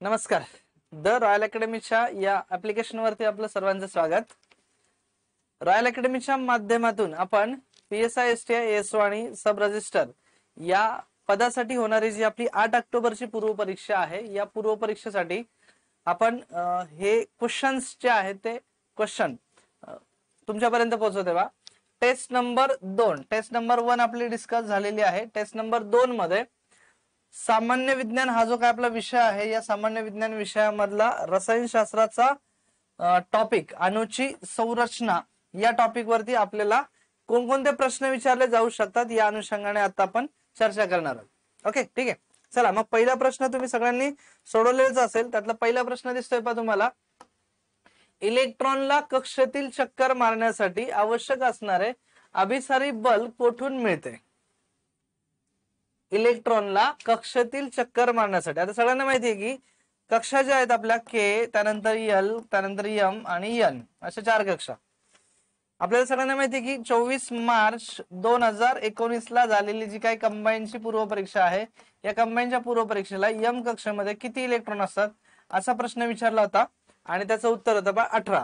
नमस्कार. The royal अकॅडमीच्या या ऍप्लिकेशनवरती आपलं सर्वांचं स्वागत. रॉयल अकॅडमीच्या माध्यमातून आपण PSI STI ASO आणि सब रजिस्टर या पदासाठी होणारी जी आपली 8 ऑक्टोबरची पूर्व परीक्षा आहे, या पूर्व परीक्षेसाठी आपण हे क्वेश्चन्स जे आहेत ते क्वेश्चन तुमच्यापर्यंत पोहोचवते बा. टेस्ट नंबर 2, टेस्ट नंबर 1 आपली डिस्कस झालेली आहे. टेस्ट नंबर 2 मध्ये सामान्य विज्ञान हा जो काय आपला विषय आहे, या सामान्य विज्ञान विषयामधला रसायनशास्त्राचा टॉपिक अणूची संरचना या टॉपिक वरती आपल्याला कोणकोणते प्रश्न विचारले जाऊ शकतात या अनुषंगाने आता आपण चर्चा करणार आहोत. ओके, ठीक आहे. चला मग पहिला प्रश्न तुम्ही सगळ्यांनी सोडवलेलाच असेल. त्यातला पहिला प्रश्न दिसतोय पहा तुम्हाला. इलेक्ट्रॉनला कक्षेतील चक्कर मारण्यासाठी आवश्यक असणारे अभिसारी बल कोठून मिळते? इलेक्ट्रॉनला कक्षेतील चक्कर मारण्यासाठी आता सगळ्यांना माहिती आहे की कक्षा ज्या आहेत आपल्या के, त्यानंतर एल, त्यानंतर एम आणि एन अशा 4 कक्षा. आपल्याला सगळ्यांना माहिती आहे की 24 मार्च 2019 ला झालेली जी काही कंबाईनची पूर्व परीक्षा आहे, या कंबाईनच्या पूर्व परीक्षेला एम कक्षेमध्ये किती इलेक्ट्रॉन असतात असा प्रश्न विचारला होता आणि त्याचं उत्तर होतं बा 18.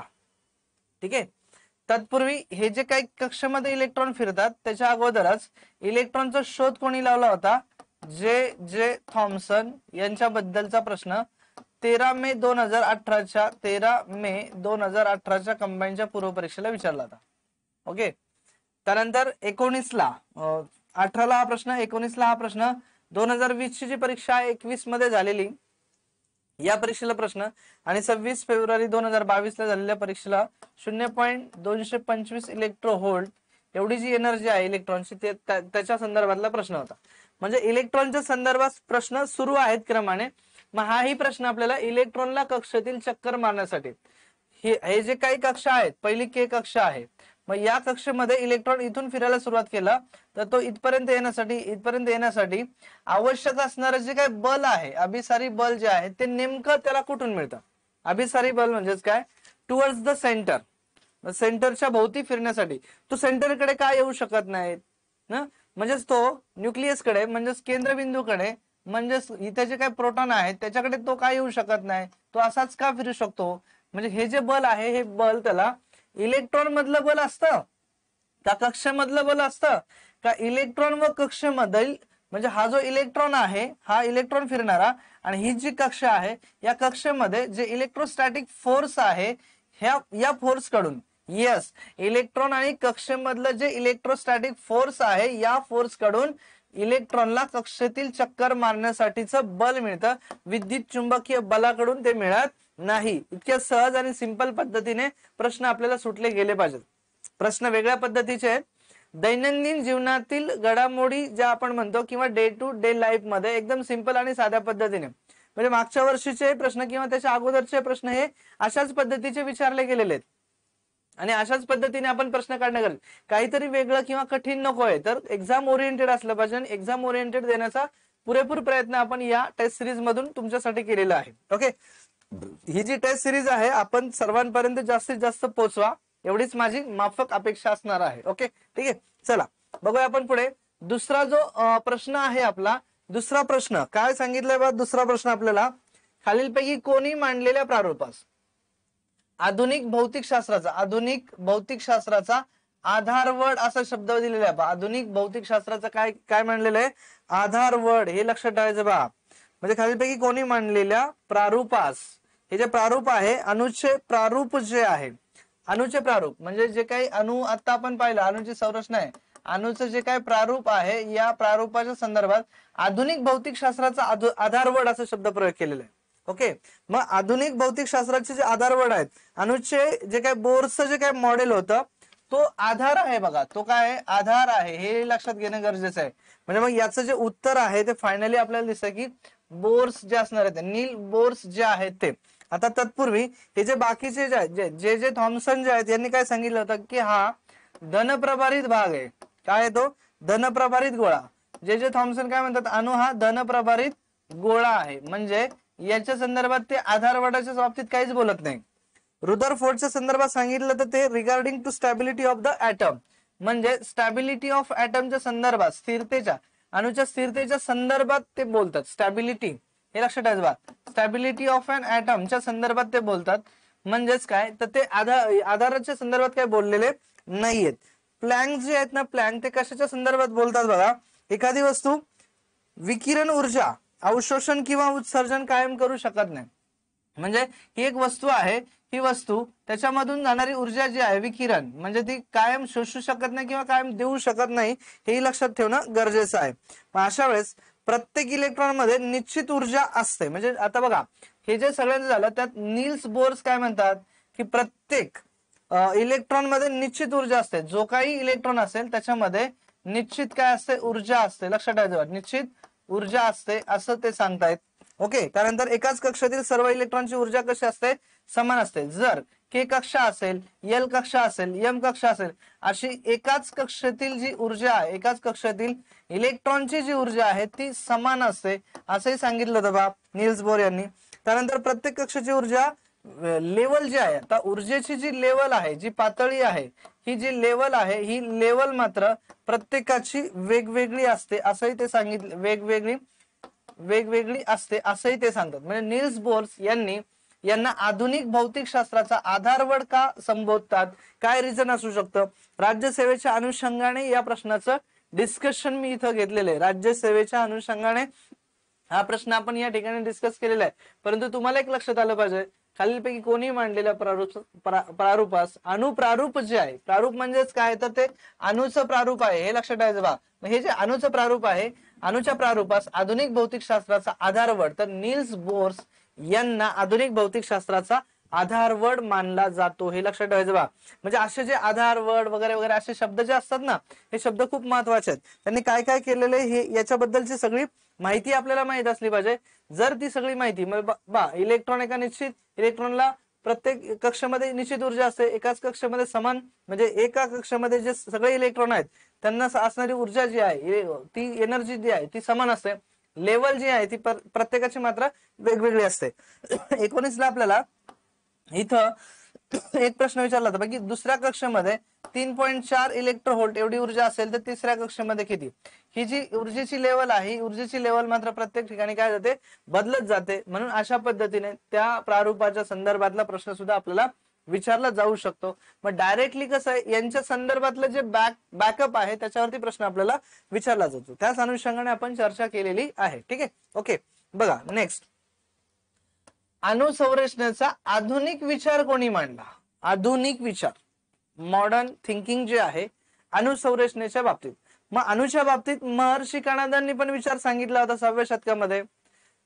ठीक आहे. तत्पूर्वी हे जे काही कक्षेमध्ये इलेक्ट्रॉन फिरतात त्याच्या अगोदरच इलेक्ट्रॉनचा शोध कोणी लावला होता? जे थॉम्सन यांच्याबद्दलचा प्रश्न 13 मे 2018च्या कंबाईनच्या पूर्व परीक्षेला विचारला होता. ओके. त्यानंतर 19 ला 18 ला हा प्रश्न, 19 ला हा प्रश्न, 2020 ची जी परीक्षा आहे 21 मध्ये झालेली या परीक्षेला प्रश्न, आणि 26 फेब्रुवारी 2022 ला झालेल्या परीक्षेला 0.225 इलेक्ट्रोव्होल्ट एवढी जी एनर्जी आहे इलेक्ट्रॉनची त्याच्या संदर्भातला प्रश्न होता. म्हणजे इलेक्ट्रॉनच्या संदर्भात प्रश्न सुरू आहेत क्रमाने. मग हाही प्रश्न आपल्याला इलेक्ट्रॉनला कक्षेतील चक्कर मारण्यासाठी, हे जे काही कक्षा आहेत, पहिली के कक्षा आहे, मग या कक्षेमध्ये इलेक्ट्रॉन इथून फिरायला सुरुवात केला तर तो इथपर्यंत येण्यासाठी आवश्यक असणारे जे काही बल आहे, अभिसारी बल जे आहे ते नेमकं त्याला कुठून मिळतं? अभिसारी बल म्हणजेच काय? टुवर्ड्स द सेंटर, सेंटरच्या भोवती फिरण्यासाठी. तो सेंटरकडे काय येऊ शकत नाही ना, म्हणजेच तो न्यूक्लियसकडे म्हणजेच केंद्रबिंदूकडे म्हणजेच इथे जे काही प्रोटॉन आहेत त्याच्याकडे तो काय येऊ शकत नाही, तो असाच का फिरू शकतो? म्हणजे हे जे बल आहे हे बल त्याला इलेक्ट्रॉन मधलं बल असतं का कक्षेमधलं बल असतं का इलेक्ट्रॉन व कक्षेमधील, म्हणजे हा जो इलेक्ट्रॉन आहे हा इलेक्ट्रॉन फिरणारा आणि ही जी कक्षा आहे या कक्षेमध्ये जे इलेक्ट्रोस्टॅटिक फोर्स आहे या फोर्स कडून, यस, इलेक्ट्रॉन आणि कक्षेमधलं जे इलेक्ट्रोस्टॅटिक फोर्स आहे या फोर्स कडून इलेक्ट्रॉनला कक्षेतील चक्कर मारण्यासाठीचं बल मिळतं. विद्युत चुंबकीय बलाकडून ते मिळत नाही. इतक्या सहज आणि सिंपल पद्धतीने प्रश्न आपल्याला सुटले गेले पाहिजेत. प्रश्न वेगळ्या पद्धतीचे आहेत. दैनंदिन जीवनातील घडामोडी ज्या आपण म्हणतो किंवा डे टू डे लाईफ मध्ये एकदम सिंपल आणि साध्या पद्धतीने, म्हणजे मागच्या वर्षीचे प्रश्न किंवा त्याच्या अगोदरचे प्रश्न हे अशाच पद्धतीचे विचारले गेलेले आहेत आणि अशाच पद्धतीने आपण प्रश्न काढण्या गरज. काहीतरी वेगळं किंवा कठीण नकोय, तर एक्झाम ओरिएंटेड असलं पाहिजे आणि एक्झाम ओरिएंटेड देण्याचा पुरेपूर प्रयत्न आपण या टेस्ट सिरीज मधून तुमच्यासाठी केलेला आहे. ओके, ही जी टेस्ट सिरीज आहे आपण सर्वांपर्यंत जास्तीत जास्त पोहोचवा एवढीच माझी माफक अपेक्षा असणार आहे. ओके, ठीक आहे. चला बघूया आपण पुढे. दुसरा जो प्रश्न आहे आपला, दुसरा प्रश्न काय सांगितलंय बा? दुसरा प्रश्न आपल्याला, खालीलपैकी कोणी मांडलेल्या प्रारूपास आधुनिक भौतिकशास्त्राचा आधारवड असा शब्द दिलेला आहे. आधुनिक भौतिकशास्त्राचा काय काय मांडलेलं आहे? आधारवड. हे लक्षात ठेवायचं बा. म्हणजे खालीलपैकी कोणी मांडलेल्या प्रारूपास, हे जे प्रारूप आहे अणुचे प्रारूप जे आहे, अणुचे प्रारूप म्हणजे जे काही अणु आता आपण पाहिलं अणुची संरचना आहे, अणुचं जे काही प्रारूप आहे या प्रारूपाच्या संदर्भात आधुनिक भौतिकशास्त्राचा आधारवड असा शब्द प्रयोग केलेला आहे. ओके, मग आधुनिक भौतिकशास्त्राचे जे आधारवड आहेत, अणुचे जे काही बोरचं जे काही मॉडेल होतं तो आधार आहे बघा. तो काय आहे? आधार आहे. हे लक्षात घेणं गरजेचं आहे. म्हणजे मग याचं जे उत्तर आहे ते फायनली आपल्याला दिसतं की बोर्स जे असणार आहेत, नील बोर्स जे आहेत ते. आता तत्पूर्वी हे जे बाकीचे जे आहेत, जे थॉम्सन जे आहेत यांनी काय सांगितलं होतं की हा धनप्रभारित भाग आहे. काय आहे तो? धनप्रभारित गोळा. जे थॉम्सन काय म्हणतात? अणु हा धनप्रभारित गोळा आहे. म्हणजे याच्या संदर्भात ते आधारवडाच्या बाबतीत काहीच बोलत नाही. रुदरफोर्डच्या संदर्भात सांगितलं तर ते regarding to stability of the atom, म्हणजे स्टॅबिलिटी ऑफ ऍटमच्या संदर्भात, स्थिरतेच्या, अणुच्या स्थिरतेच्या संदर्भात ते बोलतात. स्टॅबिलिटी हे लक्षात ठेवा. स्टॅबिलिटी ऑफ अन ॲटमच्या संदर्भात ते बोलतात. म्हणजेच काय तर ते आधाराच्या संदर्भात काय बोललेले नाहीयेत. प्लँक जे आहेत ना प्लँक ते कशाच्या संदर्भात बोलतात बघा. एखादी वस्तू विकिरण ऊर्जा अवशोषण किंवा उत्सर्जन कायम करू शकत नाही. म्हणजे ही एक वस्तू आहे, ही वस्तू त्याच्यामधून जाणारी ऊर्जा जी आहे विकिरण म्हणजे ती कायम शोषू शकत नाही किंवा कायम देऊ शकत नाही, हेही लक्षात ठेवणं गरजेचं आहे. अशा वेळेस प्रत्येक इलेक्ट्रॉन मध्ये निश्चित ऊर्जा असते. म्हणजे आता बघा हे जे सगळ्यांचं झालं त्यात नील्स बोर्स काय म्हणतात की प्रत्येक इलेक्ट्रॉन मध्ये निश्चित ऊर्जा असते. जो काही इलेक्ट्रॉन असेल त्याच्यामध्ये निश्चित काय असते ऊर्जा असते. लक्षात ठेवा निश्चित ऊर्जा असते असं ते सांगतायत. ओके. त्यानंतर एकाच कक्षातील सर्व इलेक्ट्रॉनची ऊर्जा कशी असते समान असते. जर के कक्षा असेल, एल कक्षा असेल, एम कक्षा असेल अशी एकाच कक्षेतील जी ऊर्जा आहे एकाच कक्षेतील इलेक्ट्रॉनची जी ऊर्जा आहे ती समान असते असंही सांगितलं होतं बा नील्स बोर यांनी. त्यानंतर प्रत्येक कक्षाची ऊर्जा लेवल जी आहे आता ऊर्जेची जी लेवल आहे जी पातळी आहे ही जी लेवल आहे ही लेवल मात्र प्रत्येकाची वेगवेगळी असते असंही ते सांगितलं. वेगवेगळी असते असंही ते सांगतात. म्हणजे नील्स बोर्स यांना आधुनिक भौतिक शास्त्राचा आधारवड का संबोधतात, काय रिझन असू शकतं. राज्यसेवेच्या अनुषंगाने या प्रश्नाचं डिस्कशन मी इथं घेतलेलं आहे. राज्यसेवेच्या अनुषंगाने हा प्रश्न आपण या ठिकाणी डिस्कस केलेला आहे. परंतु तुम्हाला एक लक्षात आलं पाहिजे खालीलपैकी कोणी मांडलेल्या प्रारूपास अनुप्रारूप जे आहे प्रारूप म्हणजेच काय तर ते अणुचं प्रारूप आहे हे लक्षात ठेवायचं बा. हे जे अणुचं प्रारूप आहे अणुच्या प्रारूपास आधुनिक भौतिकशास्त्राचा आधारवड तर नील्स बोर्स यांना आधुनिक भौतिकशास्त्राचा आधारवड मानला जातो हे लक्षात ठेवायचं बा. म्हणजे असे जे आधारवड वगैरे वगैरे असे शब्द जे असतात ना हे शब्द खूप महत्वाचे आहेत. त्यांनी काय काय केलेले हे याच्याबद्दलची सगळी माहिती आपल्याला माहित असली पाहिजे. जर ती सगळी माहिती बा इलेक्ट्रॉन एका निश्चित इलेक्ट्रॉनला प्रत्येक कक्षामध्ये निश्चित ऊर्जा असते. एकाच कक्षामध्ये समान म्हणजे एका कक्षामध्ये जे सगळे इलेक्ट्रॉन आहेत त्यांना असणारी ऊर्जा जी आहे ती एनर्जी जी आहे ती समान असते. लेवल जी आहे ती प्रत्येकाची मात्र वेगवेगळी असते. 19ला आपल्याला इथं एक प्रश्न विचारला होता की दुसऱ्या कक्षामध्ये 3.4 इलेक्ट्रोव्होल्ट एवढी ऊर्जा असेल तर तिसऱ्या कक्षामध्ये किती. ही जी ऊर्जेची लेवल आहे ऊर्जेची लेवल मात्र प्रत्येक ठिकाणी काय जाते बदलत जाते. म्हणून अशा पद्धतीने त्या प्रारूपाच्या संदर्भातला प्रश्न सुद्धा आपल्याला विचारला जाऊ शकतो. मग डायरेक्टली कसं आहे यांच्या संदर्भातलं जे बॅकअप आहे त्याच्यावरती प्रश्न आपल्याला विचारला जातो. त्याच अनुषंगाने आपण चर्चा केलेली आहे. ठीक आहे. ओके. बघा नेक्स्ट अणुसंरचनेचा आधुनिक विचार कोणी मांडला. आधुनिक विचार मॉडर्न थिंकिंग जे आहे अणुसंरचनेच्या बाबतीत. मग अणुच्या बाबतीत महर्षी कणादांनी पण विचार सांगितला होता 6व्या शतकामध्ये.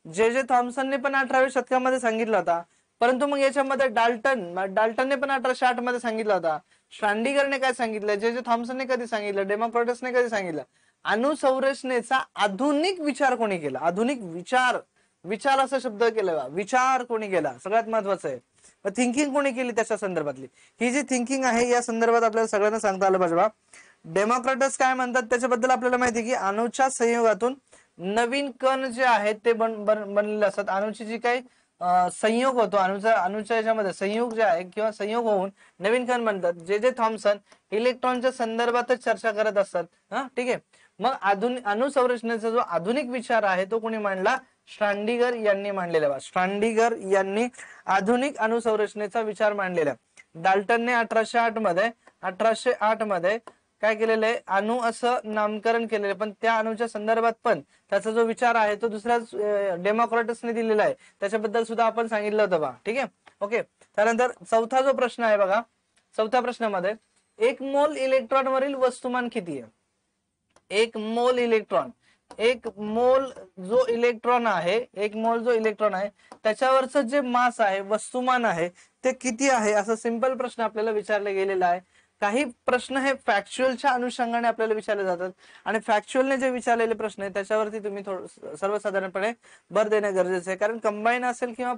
जे थॉम्सनने पण 18व्या शतकामध्ये सांगितला होता. परंतु मग याच्यामध्ये डाल्टनने पण 1808 मध्ये सांगितला होता. श्वांडिगरने काय सांगितलं, जे थॉम्सनने कधी सांगितलं, डेमोक्रिटसने कधी सांगितलं. अणुसंरचनेचा आधुनिक विचार कोणी केला. आधुनिक विचार असा शब्द केला. विचार कोणी केला सगळ्यात महत्वाचं आहे. थिंकिंग कोणी केली त्याच्या संदर्भातली ही जी थिंकिंग आहे या संदर्भात आपल्याला सगळ्यांना सांगता आलं पाहिजे बा. डेमोक्रिटस काय म्हणतात त्याच्याबद्दल आपल्याला माहिती की अणुच्या संयोगातून नवीन कण जे आहेत ते बनलेले असतात. अणुची जी काही संयोग होतो अणुच्या याच्यामध्ये संयोग जे आहे किंवा संयोग होऊन नवीन कण बनतात. जे थॉम्सन इलेक्ट्रॉनच्या संदर्भातच चर्चा करत असतात. हा ठीक आहे. मग अणुसंरचनेचा जो आधुनिक विचार आहे तो कोणी मांडला. श्वांडिगर यांनी मांडलेला बा. श्वांडिगर यांनी आधुनिक अणुसंरचनेचा विचार मांडलेला. डाल्टनने 1808 मध्ये काय केलेलं आहे अणु असं नामकरण केलेलं आहे. पण त्या अणुच्या संदर्भात पण त्याचा जो विचार आहे तो दुसऱ्याच डेमोक्रिटसने दिलेला आहे. त्याच्याबद्दल सुद्धा आपण सांगितलं होतं बा. ठीक आहे. ओके. त्यानंतर चौथा जो प्रश्न आहे बघा. चौथ्या प्रश्नामध्ये 1 मोल इलेक्ट्रॉन वरील वस्तुमान किती आहे. 1 मोल इलेक्ट्रॉन जो इलेक्ट्रॉन आहे त्याच्यावरचं जे मास आहे वस्तुमान आहे ते किती आहे असं सिंपल प्रश्न आपल्याला विचारले गेलेला आहे. काही प्रश्न हे फॅक्च्युअलच्या अनुषंगाने आपल्याला विचारले जातात आणि फॅक्च्युअलने जे विचारलेले प्रश्न आहेत त्याच्यावरती तुम्ही सर्वसाधारणपणे भर देणं गरजेचं आहे. कारण कंबाईन असेल किंवा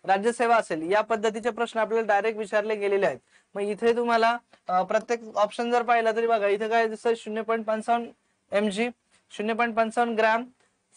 राज्यसेवा असेल या पद्धतीचे प्रश्न आपल्याला डायरेक्ट विचारले गेलेले आहेत. मग इथे तुम्हाला प्रत्येक ऑप्शन जर पाहिला तरी बघा इथे काय दिसतं 0.55 mg 0.55 ग्रॅम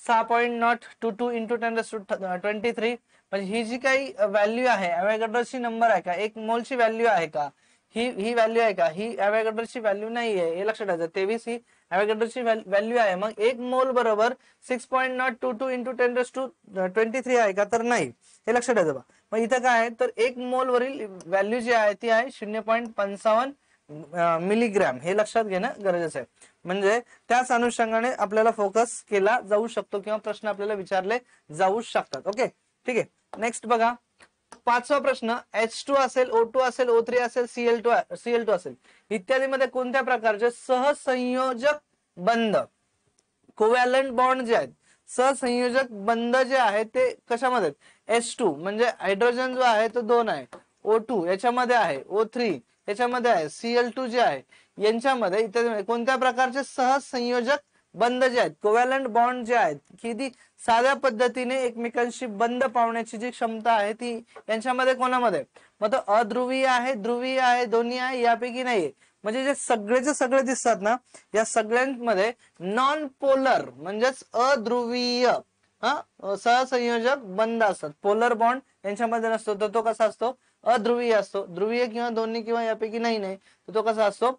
6.022 इंटू 10⁻23 म्हणजे ही जी काही व्हॅल्यू आहे अवॅगॅड्रोची नंबर आहे का 1 मोलची व्हॅल्यू आहे का ही व्हॅल्यू आहे का? ही ॲव्होगॅड्रोची व्हॅल्यू नाहीये, हे लक्षात ठेवायचं. 23 ही ॲव्होगॅड्रोची व्हॅल्यू आहे. मग 1 मोल बरोबर 6.022 इंटू 10⁻23 आहे का? तर नाही, हे लक्षात ठेवायचं. मग इथं काय आहे तर 1 मोल वरील व्हॅल्यू जी आहे ती आहे 0.55 मिलीग्रॅम, हे लक्षात घेणं गरजेचं आहे. म्हणजे त्याच अनुषंगाने आपल्याला फोकस केला जाऊ शकतो किंवा प्रश्न आपल्याला विचारले जाऊ शकतात. ओके, ठीक आहे. नेक्स्ट बघा, 5वा प्रश्न, H2 असेल, O2 असेल, O3 असेल, Cl2 असेल इत्यादी मध्ये कोणत्या प्रकारचे सहसंयोजक बंध, कोव्हॅलंट बॉन्ड जे आहेत, सहसंयोजक बंध जे आहेत ते कशामध्ये? H2 म्हणजे हायड्रोजन जो आहे तो 2 आहे, O2 याच्यामध्ये आहे, O3 याच्यामध्ये आहे, Cl2 जे आहे यांच्यामध्ये इत्यादी कोणत्या प्रकारचे सहसंयोजक बंध जे आहेत, कोव्हॅलंट बॉन्ड जे आहेत, की ती साध्या पद्धतीने एकमेकांशी बंध पावण्याची जी क्षमता आहे ती यांच्यामध्ये कोणामध्ये? मग तो अध्रुवीय आहे, ध्रुवीय आहे, दोन्ही आहे, यापैकी नाहीये. म्हणजे जे सगळेचे सगळे दिसतात ना, या सगळ्यांमध्ये नॉन पोलर म्हणजेच अध्रुवीय सहसंयोजक बंध असतात. पोलर बॉन्ड यांच्यामध्ये नसतो, तर तो कसा असतो? अध्रुवीय असतो. ध्रुवीय किंवा दोन्ही किंवा यापैकी नाही तर तो कसा असतो?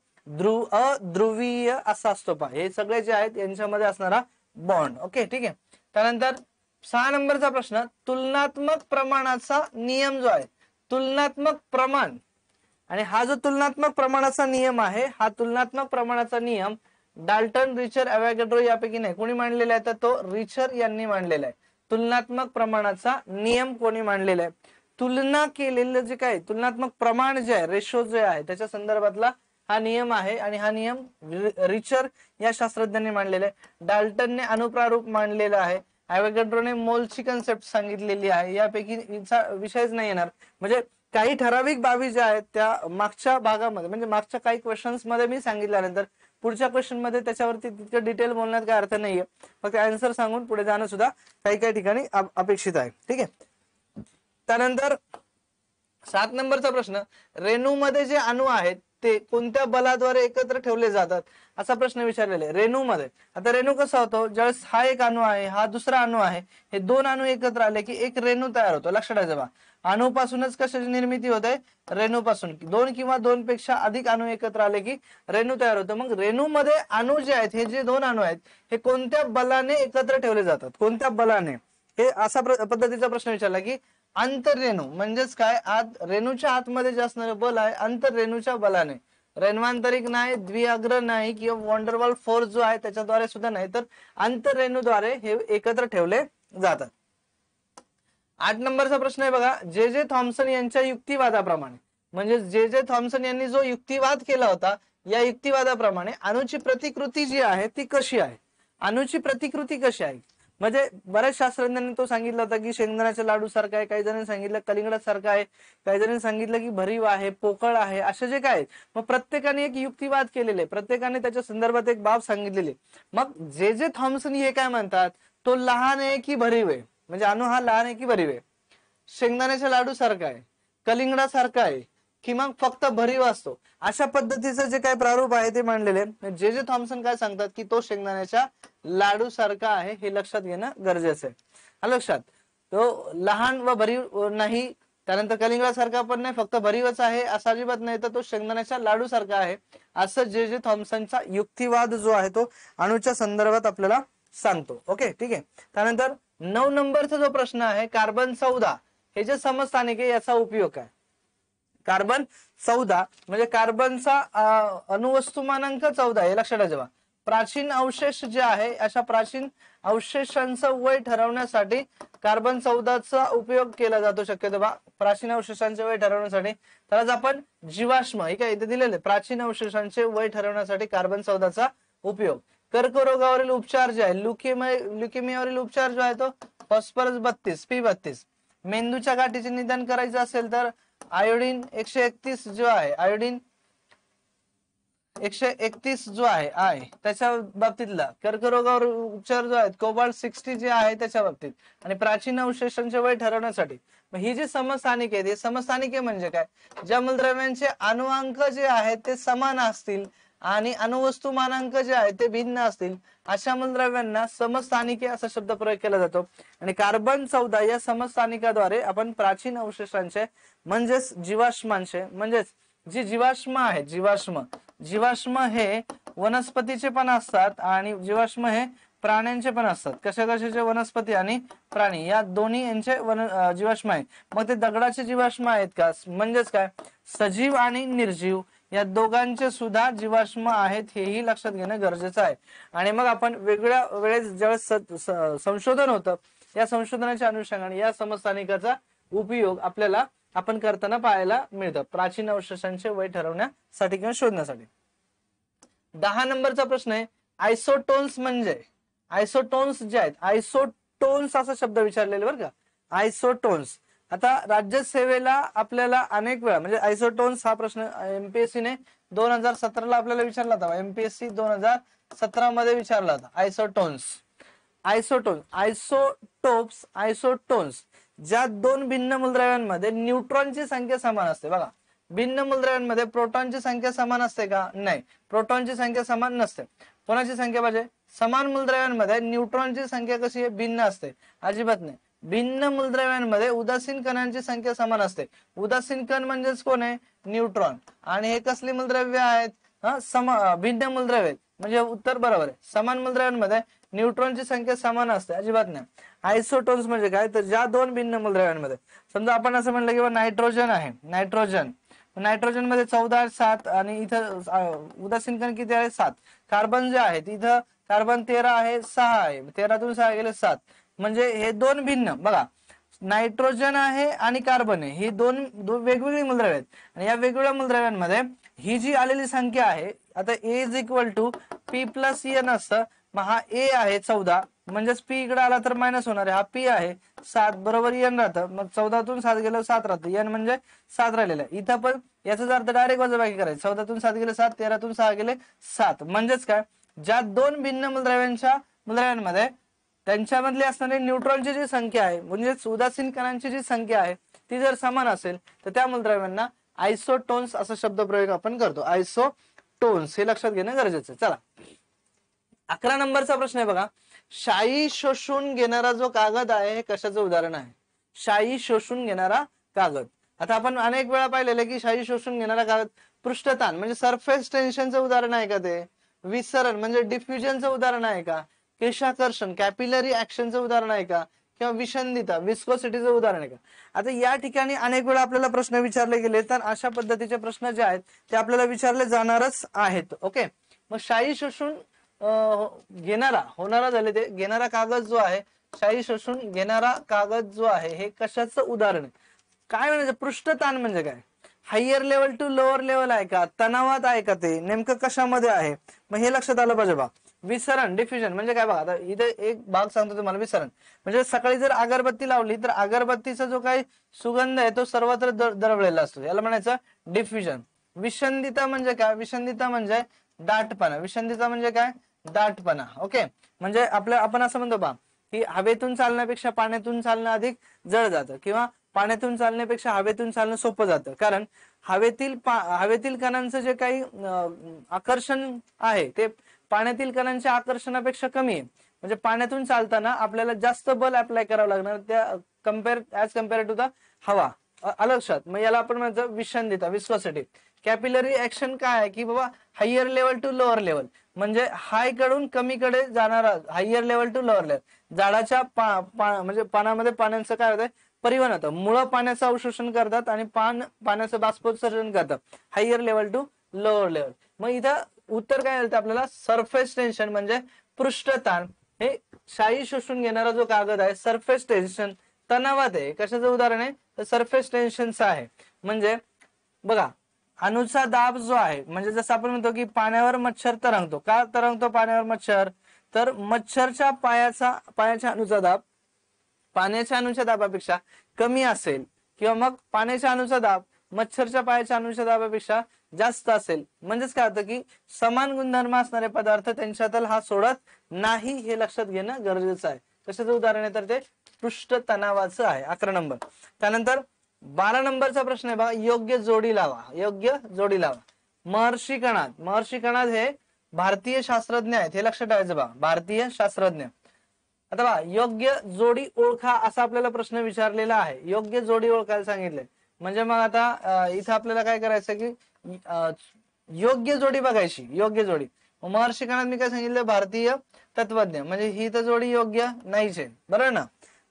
अध्रुवीय असा असतो. पहा, हे सगळे जे आहेत यांच्यामध्ये असणारा बॉन्ड. ओके, ठीक आहे. त्यानंतर 6 नंबरचा प्रश्न, तुलनात्मक प्रमाणाचा नियम जो आहे, तुलनात्मक प्रमाण, आणि हा जो तुलनात्मक प्रमाणाचा नियम आहे, हा तुलनात्मक प्रमाणाचा नियम डाल्टन, रिचर, ॲव्होगॅड्रो यापैकी नाही. कोणी मांडलेला आहे? तर तो रिचर यांनी मांडलेला आहे. तुलनात्मक प्रमाणाचा नियम कोणी मांडलेला आहे? तुलना केलेलं जे काय तुलनात्मक प्रमाण जे आहे, रेशो जे आहे, त्याच्या संदर्भातला हा नियम आहे आणि हा नियम रिचर या शास्त्रज्ञांनी मांडलेला आहे. डाल्टनने अनुप्रारूप मांडलेला आहे. ॲव्होगॅड्रोने मोलची कन्सेप्ट सांगितलेली आहे. यापैकी विषयच नाही येणार. म्हणजे काही ठराविक बाबी ज्या आहेत त्या मागच्या भागामध्ये म्हणजे मागच्या काही क्वेश्चन्स मध्ये मी सांगितल्यानंतर पुढच्या क्वेश्चन मध्ये त्याच्यावरती तितकं डिटेल बोलण्यात काय अर्थ नाहीये. फक्त आन्सर सांगून पुढे जाणं सुद्धा काही काही ठिकाणी अपेक्षित आहे. ठीक आहे. त्यानंतर 7 नंबरचा प्रश्न, रेणूमध्ये जे अणू आहेत ते कोणत्या बलाद्वारे एकत्र ठेवले जातात असा प्रश्न विचारलेला आहे. रेणूमध्ये आता रेणू कसा होतो? ज्यावेळेस हा एक अणू आहे, हा दुसरा अणू आहे, हे दोन अणू एकत्र आले की एक रेणू तयार होतो. लक्षात ठेवा, अणूपासूनच कशाची निर्मिती होते? रेणूपासून. 2 किंवा 2 पेक्षा अधिक अणू एकत्र आले की रेणू तयार होतो. मग रेणूमध्ये अणू जे आहेत, हे जे 2 अणू आहेत, हे कोणत्या बलाने एकत्र ठेवले जातात? कोणत्या बलाने? हे असा पद्धतीचा प्रश्न विचारला की आंतररेणू म्हणजेच काय? रेणूच्या आतमध्ये जे असणारे बल आहे आंतररेणूच्या बलाने. रेण्वांतरिक नाही, द्विअग्र नाही किंवा वॉन्डरवॉल फोर्स जो आहे त्याच्याद्वारे सुद्धा नाही, तर आंतररेणूद्वारे हे एकत्र ठेवले जातात. 8 नंबरचा प्रश्न आहे बघा, जे थॉम्सन यांच्या युक्तिवादाप्रमाणे, म्हणजे जे थॉम्सन यांनी जो युक्तिवाद केला होता, या युक्तिवादाप्रमाणे अणूची प्रतिकृती जी आहे ती कशी आहे? अणूची प्रतिकृती कशी आहे? म्हणजे बऱ्याच शास्त्रज्ञांनी तो सांगितलं होता की शेंगदाण्याच्या लाडू सारखा आहे, काही जणांनी सांगितलं कलिंगडासारखा आहे, काही जणांनी सांगितलं की भरीव आहे, पोकळ आहे, असे जे काय. मग प्रत्येकाने एक युक्तिवाद केलेले, प्रत्येकाने त्याच्या संदर्भात एक बाब सांगितलेली. मग जे थॉम्सन हे काय म्हणतात? तो लहान आहे की भरीव आहे? म्हणजे अणू हा लहान आहे की भरीव आहे? शेंगदाण्याच्या लाडू सारखा आहे, कलिंगडासारखा आहे, की मग फक्त भरीव असतो? अशा पद्धतीचं जे काही प्रारूप आहे ते मांडलेले. जे थॉम्सन काय सांगतात की तो शेंगदाण्याच्या लाडू सारखा आहे, हे लक्षात घेणं गरजेचं आहे. लक्षात, तो लहान व भरीव नाही, त्यानंतर कलिंगडासारखा पण नाही, फक्त भरीवच आहे असं अजिबात नाही, तर तो शेंगदाण्याच्या लाडू सारखा आहे, असं जे थॉम्सनचा युक्तिवाद जो आहे तो अणूच्या संदर्भात आपल्याला सांगतो. ओके, ठीक आहे. त्यानंतर 9 नंबरचा जो प्रश्न आहे, कार्बन 14 हे जे समस्थानिक आहे याचा उपयोग काय? कार्बन 14 म्हणजे कार्बनचा अणुवस्तुमानांक 14 हे लक्षात ठेवा. प्राचीन अवशेष जे आहे, अशा प्राचीन अवशेषांचं वय ठरवण्यासाठी कार्बन 14चा उपयोग केला जातो शक्यतो. प्राचीन अवशेषांचे वय ठरवण्यासाठी त्यालाच आपण जीवाश्म, हे काय इथे दिलेले, प्राचीन अवशेषांचे वय ठरवण्यासाठी कार्बन 14चा उपयोग. कर्करोगावरील उपचार जे आहे, ल्युकेमियावरील उपचार जो आहे तो फॉस्फरस 32 P32. मेंदूच्या गाठीचे निदान करायचं असेल तर आयोडीन 131 जो आहे, आयोडीन 131 जो आहे त्याच्या बाबतीतला. कर्करोगावर उपचार जो आहे कोबाल्ट 60 जे आहे त्याच्या बाबतीत. आणि प्राचीन अवशेषांचे वय ठरवण्यासाठी ही जी समस्थानिक आहे, समस्थानिके म्हणजे काय? ज्या मूलद्रव्यांचे अणुअंक जे आहेत ते समान असतील आणि अणुवस्तुमानांक जे आहे ते भिन्न असतील, अशा मूलद्रव्यांना समस्थानिके असा शब्द प्रयोग केला जातो. आणि कार्बन 14 या समस्थानिकाद्वारे आपण प्राचीन अवशेषांचे म्हणजेच जीवाश्मांचे म्हणजेच जी जीवाश्म आहेत, जीवाश्म हे वनस्पतीचे पण असतात आणि जीवाश्म हे प्राण्यांचे पण असतात. कशा कशाचे? वनस्पती आणि प्राणी या दोन्ही यांचे जीवाश्म आहेत. मग ते दगडाचे जीवाश्म आहेत का? म्हणजेच काय, सजीव आणि निर्जीव या दोघांचे सुद्धा जीवाश्म आहेत, हेही लक्षात घेणं गरजेचं आहे. आणि मग आपण वेगळ्या वेळेस ज्यावेळेस संशोधन होतं, या संशोधनाच्या अनुषंगाने या समस्थानिकाचा उपयोग आपल्याला आपण करताना पाहायला मिळतं, प्राचीन अवशेषांचे वय ठरवण्यासाठी किंवा शोधण्यासाठी. 10 नंबरचा प्रश्न आहे, आयसोटोन्स म्हणजे, आयसोटोन्स जे आहेत, आयसोटोन्स असा शब्द विचारलेला बरं का, आयसोटोन्स. आता राज्यसेवेला आपल्याला अनेक वेळा म्हणजे आयसोटोन्स हा प्रश्न एमपीएससी ने 2017ला आपल्याला विचारला होता. एमपीएससी 2017 मध्ये विचारला होता आयसोटोन्स. आयसोटोन्स ज्या दोन भिन्न मूलद्रव्यांमध्ये न्यूट्रॉनची संख्या समान असते. बघा, भिन्न मूलद्रव्यांमध्ये प्रोटॉनची संख्या समान असते का? नाही, प्रोटॉनची संख्या समान नसते. कोणाची संख्या पाहिजे? समान मूलद्रव्यांमध्ये न्यूट्रॉनची संख्या कशी आहे? भिन्न असते. अजिबात नाही. भिन्न मूलद्रव्यांमध्ये उदासीन कणांची संख्या समान असते. उदासीन कण म्हणजेच कोण आहे? न्यूट्रॉन. आणि हे कसली मूलद्रव्य आहेत? भिन्न मूलद्रव्य, म्हणजे उत्तर बरोबर आहे. समान मूलद्रव्यांमध्ये न्यूट्रॉनची संख्या समान असते, अजिबात नाही. आयसोटोन्स म्हणजे काय? तर ज्या दोन भिन्न मूलद्रव्यांमध्ये, समजा आपण असं म्हणलं की नायट्रोजन आहे, नायट्रोजन मध्ये 14 7 आणि इथं उदासीन कण किती आहे? 7. कार्बन जे आहे इथं कार्बन 13 आहे, 6 आहे, 13तून 6 गेले 7. म्हणजे हे दोन भिन्न, बघा नायट्रोजन आहे आणि कार्बन आहे, ही दोन वेगवेगळी मूलद्रव्य आहेत. आणि या वेगवेगळ्या मूलद्रव्यांमध्ये ही जी आलेली संख्या आहे, आता A = P + N असतं. मग हा A आहे 14, म्हणजेच P इकडे आला तर मायनस होणार आहे. हा P आहे 7 बरोबर N राहतं. मग 14तून 7 गेलं 7 राहतं. N म्हणजे 7 राहिलेलं आहे. इथं पण याचाच अर्थ डायरेक्ट वजाबाकी करायचं. 14तून 7 गेले 7, 13तून 6 गेले 7. म्हणजेच काय, ज्या दोन भिन्न मूलद्रव्यांमध्ये त्यांच्यामधली असणारी न्यूट्रॉनची जी संख्या आहे, म्हणजेच उदासीन कणांची जी संख्या आहे, ती जर समान असेल तर त्या मूलद्रव्यांना आयसोटोन्स असा शब्द प्रयोग आपण करतो. आयसोटोन्स हे लक्षात घेणं गरजेचं आहे. चला, 11 नंबरचा प्रश्न आहे बघा, शाई शोषून घेणारा जो कागद आहे हे कशाचं उदाहरण आहे? शाई शोषून घेणारा कागद. आता आपण अनेक वेळा पाहिलेलं की शाई शोषून घेणारा कागद पृष्ठताण म्हणजे सरफेस टेन्शनचं उदाहरण आहे का? ते विसरण म्हणजे डिफ्युजनचं उदाहरण आहे का? केशाकर्षण कॅपिलरी ऍक्शनचं उदाहरण आहे का? किंवा विषंदिता विस्कोसिटीचं उदाहरण आहे का? आता या ठिकाणी अनेक वेळा आपल्याला प्रश्न विचारले गेले, तर अशा पद्धतीचे प्रश्न जे आहेत ते आपल्याला विचारले जाणारच आहेत. ओके, मग शाई शोषून होणारा झाले ते घेणारा कागद जो आहे, शाई शोषून घेणारा कागद जो आहे, हे कशाचं उदाहरण आहे? काय म्हणायचं? पृष्ठताण म्हणजे काय? Higher level to lower level आहे का? तणावात आहे का? ते नेमकं कशामध्ये आहे? मग हे लक्षात आलं पाहिजे बा. विसरण डिफ्युजन म्हणजे काय बघा, आता इथे एक भाग सांगतो तुम्हाला. विसरण म्हणजे सकाळी जर अगरबत्ती लावली तर अगरबत्तीचा जो काही सुगंध आहे तो सर्वत्र दरवळलेला असतो, याला म्हणायचं डिफ्युजन. विषंदिता म्हणजे काय? विषंदिता म्हणजे दाटपणा. विषंदिता म्हणजे काय? दाटपणा. ओके, म्हणजे आपण असं म्हणतो बा की हवेतून चालण्यापेक्षा पाण्यातून चालणं अधिक जड जातं, किंवा पाण्यातून चालण्यापेक्षा हवेतून चालणं सोपं जातं. कारण हवेतील कणांचं जे काही आकर्षण आहे ते पाण्यातील कणांच्या आकर्षणापेक्षा कमी आहे. म्हणजे पाण्यातून चालताना आपल्याला जास्त बल अप्लाय करावं लागणार त्या कम्पेअर टू द हवा. लक्षात. मग याला आपण म्हणतो विषंदिता विस्कोसिटी. कॅपिलरी ऍक्शन काय आहे की बाबा higher level to lower level म्हणजे हाय कडून कमीकडे जाणारा, higher level to lower level. झाडाच्या म्हणजे पानामध्ये पाण्याचं काय होतं? परिवहन होतं. मुळं पाण्याचं अवशोषण करतात आणि पान पाण्याचं बाष्पोत्सर्जन करतात. Higher level to lower level. मग इथं उत्तर काय येतं आपल्याला? सरफेस टेन्शन म्हणजे पृष्ठताण. हे शाई शोषून घेणारा जो कागद आहे, सरफेस टेन्शन तणावात आहे. कशाचं उदाहरण आहे? तर सरफेस टेन्शनचं आहे. म्हणजे बघा, अणूचा दाब जो आहे, म्हणजे जसं आपण म्हणतो की पाण्यावर मच्छर तरंगतो. का तरंगतो पाण्यावर मच्छर? तर मच्छरच्या पायाच्या अणूचा दाब पाण्याच्या अणूच्या दाबापेक्षा कमी असेल, किंवा मग पाण्याच्या अणूचा दाब मच्छरच्या पायाच्या अणूच्या दाबापेक्षा जास्त असेल. म्हणजेच काय होतं की समान गुणधर्म असणारे पदार्थ त्यांच्यातील हा सोडत नाही, हे लक्षात घेणं गरजेचं आहे. कशाचं उदाहरण आहे? तर ते पृष्ठ तणावाचं आहे. 11 नंबर. त्यानंतर 12 नंबरचा प्रश्न आहे बघा, योग्य जोडी लावा. योग्य जोडी लावा. महर्षी कणाद हे भारतीय शास्त्रज्ञ आहेत, हे लक्षात ठेवायचं बघा. भारतीय शास्त्रज्ञ. आता बघा, योग्य जोडी ओळखा असा आपल्याला प्रश्न विचारलेला आहे. योग्य जोडी ओळखायला सांगितलंय. म्हणजे मग आता इथं आपल्याला काय करायचं की योग्य जोडी बघायची, योग्य जोडी. महर्षी कर्णात मी काय सांगितलं, भारतीय तत्वज्ञ, म्हणजे ही तर जोडी योग्य नाहीच आहे, बरोबर ना.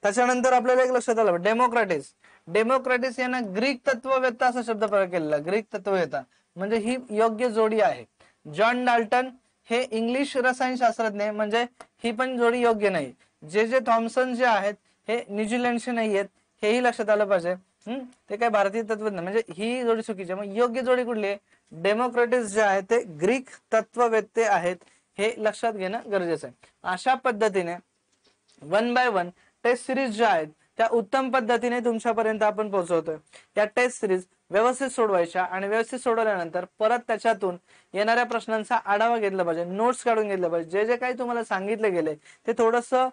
त्याच्यानंतर आपल्याला एक लक्षात आलं, डेमोक्रेटिस. डेमोक्रेटिस यांना ग्रीक तत्ववेत्ता असा शब्द प्रयोग केलेला, ग्रीक तत्ववेत्ता, म्हणजे ही योग्य जोडी आहे. जॉन डाल्टन हे इंग्लिश रसायनशास्त्रज्ञ, म्हणजे ही पण जोडी योग्य नाही. जे थॉम्सन जे आहेत हे न्यूझीलंडचे नाही आहेत, हेही लक्षात आलं पाहिजे. ते काय भारतीय तत्वज्ञ, म्हणजे ही जोडी चुकीची. मग योग्य जोडी कुठली आहे, डेमोक्रेटिस जे आहे ते ग्रीक तत्ववेत्ते आहेत, हे लक्षात घेणं गरजेचं आहे. अशा पद्धतीने 1 बाय 1 टेस्ट सिरीज ज्या आहेत त्या उत्तम पद्धतीने तुमच्यापर्यंत आपण पोहोचवतोय. या टेस्ट सिरीज व्यवस्थित सोडवायच्या आणि व्यवस्थित सोडवल्यानंतर परत त्याच्यातून येणाऱ्या प्रश्नांचा आढावा घेतला पाहिजे, नोट्स काढून घेतले पाहिजे. जे काही तुम्हाला सांगितले गेले ते थोडंसं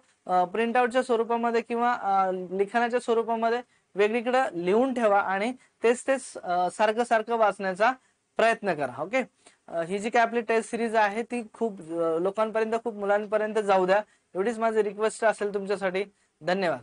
प्रिंटआउटच्या स्वरूपामध्ये किंवा लिखाणाच्या स्वरूपामध्ये वेगळीकडे लिहून ठेवा आणि तेच सारखं सारखं वाचण्याचा प्रयत्न करा. ओके, ही जी काय आपली टेस्ट सिरीज आहे ती खूप लोकांपर्यंत, खूप मुलांपर्यंत जाऊ द्या, एवढीच माझी रिक्वेस्ट असेल तुमच्यासाठी. धन्यवाद.